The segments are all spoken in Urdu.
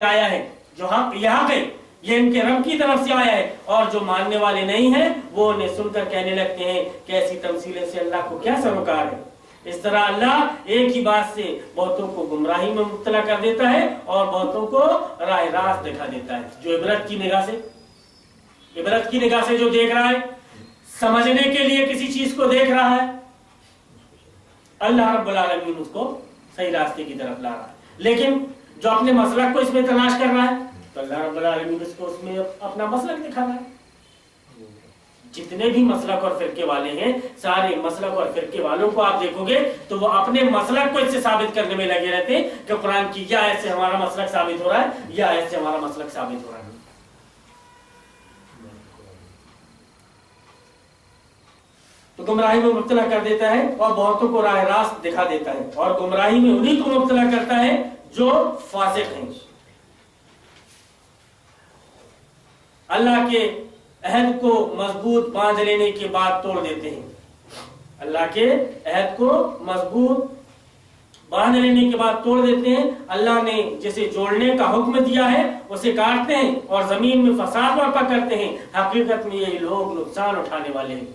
آیا ہے جو حق یہاں ہے یہ ان کے رب کی طرف سے آیا ہے، اور جو ماننے والے نہیں ہیں وہ انہیں سن کر کہنے لگتے ہیں کہ ایسی تمثیلیں سے اللہ کو کیا سروکار ہے۔ اس طرح اللہ ایک ہی بات سے بہتوں کو گمراہی میں مبتلا کر دیتا ہے اور بہتوں کو راہ راست دکھا دیتا ہے۔ جو عبرت کی نگاہ سے جو دیکھ رہا ہے، سمجھنے کے لیے کسی چیز کو دیکھ رہا ہے، اللہ رب العالمین اس کو صحیح راستے کی طرف لا رہا ہے۔ لیکن جو اپنے مسلک کو اس میں تلاش کر رہا ہے تو اللہ رب العالمین اس کو اس میں اپنا مسلک دکھا رہا ہے۔ جتنے بھی مسلک اور فرقے والے ہیں، سارے مسلک اور فرقے والوں کو آپ دیکھو گے تو وہ اپنے مسلک کو اس سے ثابت کرنے میں لگے رہتے ہیں کہ قرآن کی یا ایسے ہمارا مسلک ثابت ہو رہا ہے یا ایسے ہمارا مسلک ثابت ہو رہا ہے۔ تو گمراہی میں مبتلا کر دیتا ہے اور بہتوں کو راہ راست دکھا دیتا ہے، اور گمراہی میں انہی کو مبتلا کرتا ہے جو فاسق ہیں، اللہ کے عہد کو مضبوط باندھ لینے کے بعد توڑ دیتے ہیں۔ اللہ کے عہد کو مضبوط باندھ لینے کے بعد توڑ دیتے ہیں۔ اللہ نے جسے جوڑنے کا حکم دیا ہے اسے کاٹتے ہیں اور زمین میں فساد برپا کرتے ہیں۔ حقیقت میں یہی لوگ نقصان اٹھانے والے ہیں۔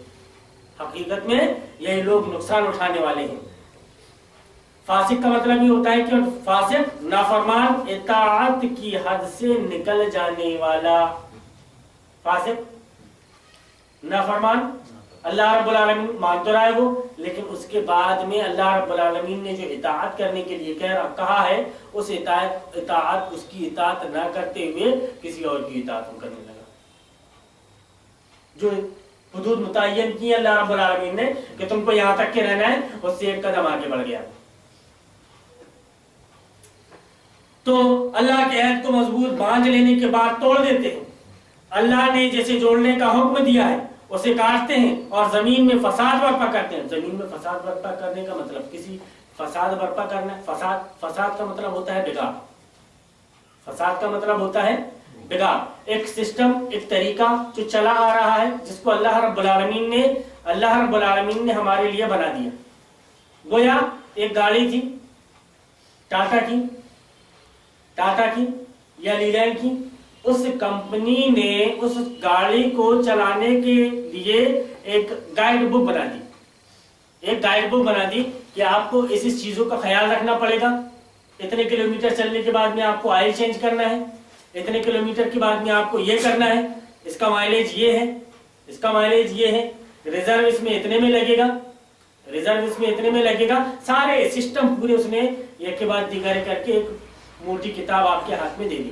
حقیقت میں یہی لوگ نقصان اٹھانے والے ہیں۔ فاسق کا مطلب یہ ہوتا ہے کہ فاسق نافرمان، اطاعت کی حد سے نکل جانے والا۔ فاسق نافرمان، اللہ رب العالمین مان تو رہا ہے وہ، لیکن اس کے بعد میں اللہ رب العالمین نے جو اطاعت کرنے کے لیے کہا ہے اس اطاعت اس کی اطاعت نہ کرتے ہوئے کسی اور کی اطاعت کرنے لگا۔ جو حدود متعین کی اللہ رب العالمین نے کہ تم کو یہاں تک کے رہنا ہے، اس سے ایک قدم آگے بڑھ گیا۔ تو اللہ کے عہد کو مضبوط باندھ لینے کے بعد توڑ دیتے ہیں۔ اللہ نے جیسے جوڑنے کا حکم دیا ہے اسے کاٹتے ہیں اور زمین میں فساد برپا کرتے ہیں۔ زمین میں فساد برپا کرنے کا مطلب کسی فساد برپا کرنا، فساد کا مطلب ہوتا ہے بگاڑ۔ فساد کا مطلب ہوتا ہے بگاڑ، ایک سسٹم، ایک طریقہ جو چلا آ رہا ہے جس کو اللہ رب العالمین نے ہمارے لیے بنا دیا۔ گویا ایک گاڑی تھی ٹاٹا کی یا لیلینڈ کی، اس کمپنی نے اس گاڑی کو چلانے کے لیے ایک گائیڈ بک بنا دی کہ آپ کو اس چیزوں کا خیال رکھنا پڑے گا۔ اتنے کلومیٹر چلنے کے بعد میں آپ کو آئل چینج کرنا ہے، اتنے کلومیٹر کے بعد میں آپ کو یہ کرنا ہے، اس کا مائلیج یہ ہے، ریزرو اس میں اتنے میں لگے گا، سارے سسٹم پورے اس نے ایک کے بعد دیگر کر کے ایک موٹی کتاب آپ کے ہاتھ میں دے دی۔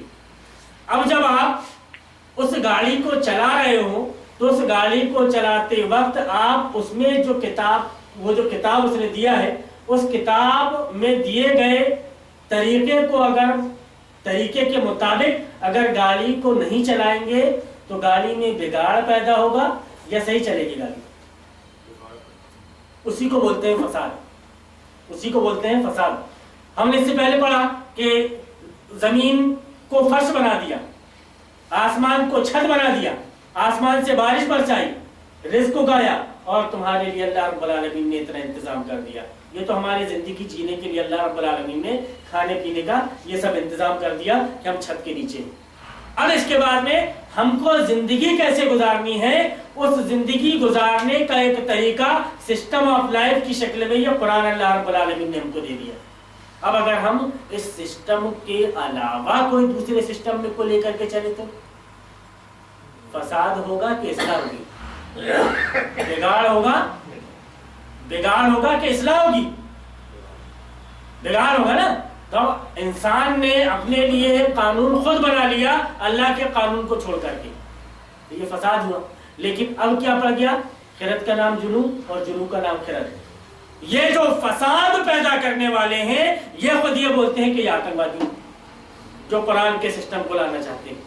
اب جب آپ اس گاڑی کو چلا رہے ہو تو اس گاڑی کو چلاتے وقت آپ اس میں جو کتاب اس نے دیا ہے، اس کتاب میں دیے گئے طریقے کے مطابق اگر گاڑی کو نہیں چلائیں گے تو گاڑی میں بگاڑ پیدا ہوگا یا صحیح چلے گی گاڑی؟ اسی کو بولتے ہیں فساد۔ ہم نے اس سے پہلے پڑھا کہ زمین کو فرش بنا دیا، آسمان کو چھت بنا دیا، آسمان سے بارش برسائی، رزق اگایا، اور تمہارے لیے اللہ رب العالمین نے اتنا انتظام کر دیا۔ یہ تو ہماری زندگی جینے کے لیے اللہ رب العالمین نے کھانے پینے کا یہ سب انتظام کر دیا کہ ہم چھت کے نیچے۔ اب اس کے بعد میں ہم کو زندگی کیسے گزارنی ہے، اس زندگی گزارنے کا ایک طریقہ سسٹم آف لائف کی شکل میں یہ قرآن اللہ رب العالمین نے ہم کو دے دیا۔ اب اگر ہم اس سسٹم کے علاوہ کوئی دوسرے سسٹم میں کو لے کر کے چلے تو فساد ہوگا کہ اصلاح ہوگی؟ بگاڑ ہوگا کہ اصلاح ہوگی؟ بگاڑ ہوگا نا۔ تو انسان نے اپنے لیے قانون خود بنا لیا اللہ کے قانون کو چھوڑ کر کے، یہ فساد ہوا۔ لیکن اب کیا پڑ گیا؟ خرد کا نام جنو اور جنو کا نام خرد۔ یہ جو فساد پیدا کرنے والے ہیں یہ خود یہ بولتے ہیں کہ یہ آتنکوادی جو قرآن کے سسٹم کو لانا چاہتے ہیں۔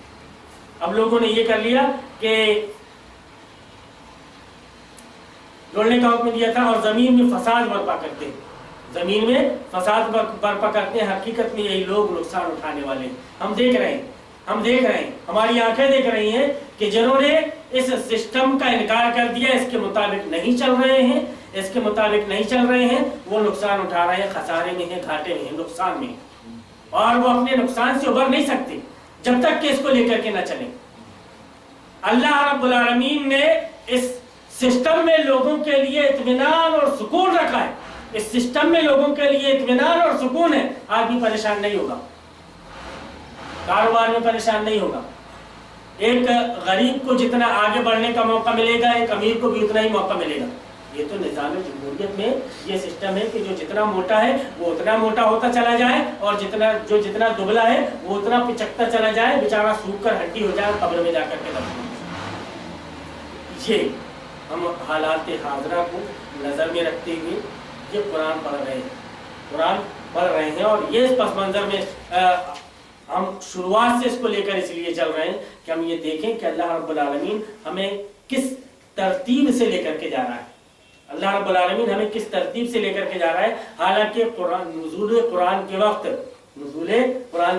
اب لوگوں نے یہ کر لیا کہ جوڑنے کا حکم دیا تھا اور زمین میں فساد برپا کرتے ہیں، حقیقت میں یہی لوگ نقصان اٹھانے والے ہیں۔ ہم دیکھ رہے ہیں، ہماری آنکھیں دیکھ رہی ہیں کہ جنہوں نے اس سسٹم کا انکار کر دیا، اس کے مطابق نہیں چل رہے ہیں، وہ نقصان اٹھا رہے ہیں، خسارے میں ہیں، گھاٹے میں ہیں، نقصان میں ہیں۔ اور وہ اپنے نقصان سے ابھر نہیں سکتے جب تک کہ اس کو لے کر کے نہ چلیں۔ اللہ رب العالمین نے اس سسٹم میں لوگوں کے لیے اطمینان اور سکون رکھا ہے، اس سسٹم میں لوگوں کے لیے اطمینان اور سکون ہے۔ آدمی پریشان نہیں ہوگا، کاروبار میں پریشان نہیں ہوگا۔ ایک غریب کو جتنا آگے بڑھنے کا موقع ملے گا، ایک امیر کو بھی اتنا ہی موقع ملے گا۔ یہ تو نظام جمہوریت میں یہ سسٹم ہے کہ جو جتنا موٹا ہے وہ اتنا موٹا ہوتا چلا جائے، اور جتنا دبلا ہے وہ اتنا پچکتا چلا جائے، بیچارہ سوکھ کر ہڈی ہو جائے، قبر میں جا کر کے دفن۔ یہ ہم حالات حاضرہ کو نظر میں رکھتے ہوئے یہ قرآن پڑھ رہے ہیں، اور یہ اس پس منظر میں ہم شروعات سے اس کو لے کر اس لیے چل رہے ہیں کہ ہم یہ دیکھیں کہ اللہ رب العالمین ہمیں کس ترتیب سے لے کر کے جا رہا ہے، اللہ رب العالمین ہمیں کس ترتیب سے لے کر کے جا رہا ہے۔ حالانکہ نزول قرآن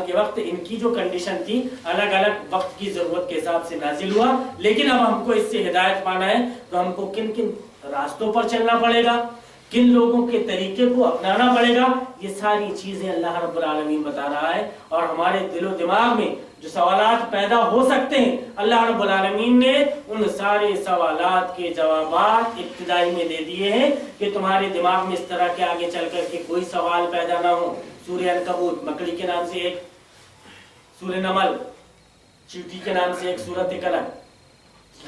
کے وقت ان کی جو کنڈیشن تھی الگ الگ وقت کی ضرورت کے حساب سے نازل ہوا، لیکن اب ہم کو اس سے ہدایت پانا ہے تو ہم کو کن کن راستوں پر چلنا پڑے گا، کن لوگوں کے طریقے کو اپنانا پڑے گا، یہ ساری چیزیں اللہ رب العالمین بتا رہا ہے۔ اور ہمارے دل و دماغ میں جو سوالات پیدا ہو سکتے ہیں، اللہ رب العالمین نے ان سارے سوالات کے جوابات ابتدائی میں دے دیے ہیں کہ تمہارے دماغ میں اس طرح کے آگے چل کر کے کوئی سوال پیدا نہ ہو۔ سورہ عنکبوت مکڑی کے نام سے ایک، سورہ نمل چیٹی کے نام سے ایک، سورۃ قلم،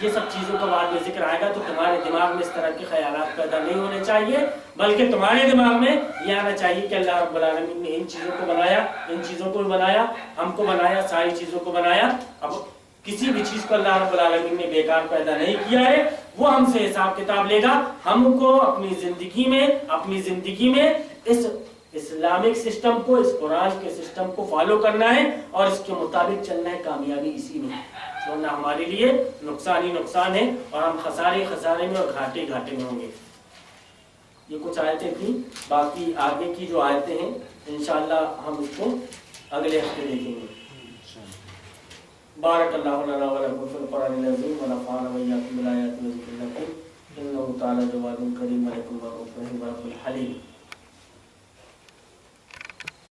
یہ سب چیزوں کا بعد میں ذکر آئے گا، تو تمہارے دماغ میں اس طرح کے خیالات پیدا نہیں ہونے چاہیے، بلکہ تمہارے دماغ میں یہ آنا چاہیے کہ اللہ رب العالمین نے ان چیزوں کو بنایا، ان چیزوں کو بنایا، ہم کو بنایا، ساری چیزوں کو بنایا۔ اب کسی بھی چیز کو اللہ رب العالمین نے بیکار پیدا نہیں کیا ہے، وہ ہم سے حساب کتاب لے گا۔ ہم کو اپنی زندگی میں اس اسلامک سسٹم کو، اس قرآن کے سسٹم کو فالو کرنا ہے اور اس کے مطابق چلنا ہے، کامیابی اسی میں ہے، ورنہ ہمارے لیے نقصان ہی نقصان ہے، اور ہم خسارے میں اور گھاٹے میں ہوں گے۔ یہ کچھ آیتیں تھیں، باقی آگے کی جو آیتیں ہیں انشاءاللہ ہم اس کو اگلے ہفتے دیکھیں گے۔ بارک اللہ لنا و لکم فی القرآن العظیم و نفعنا و ایاکم بالآیات و ذکر الحکیم، انہ تعالی جواد کریم و لکم رؤوف رحیم و رب الحلیم۔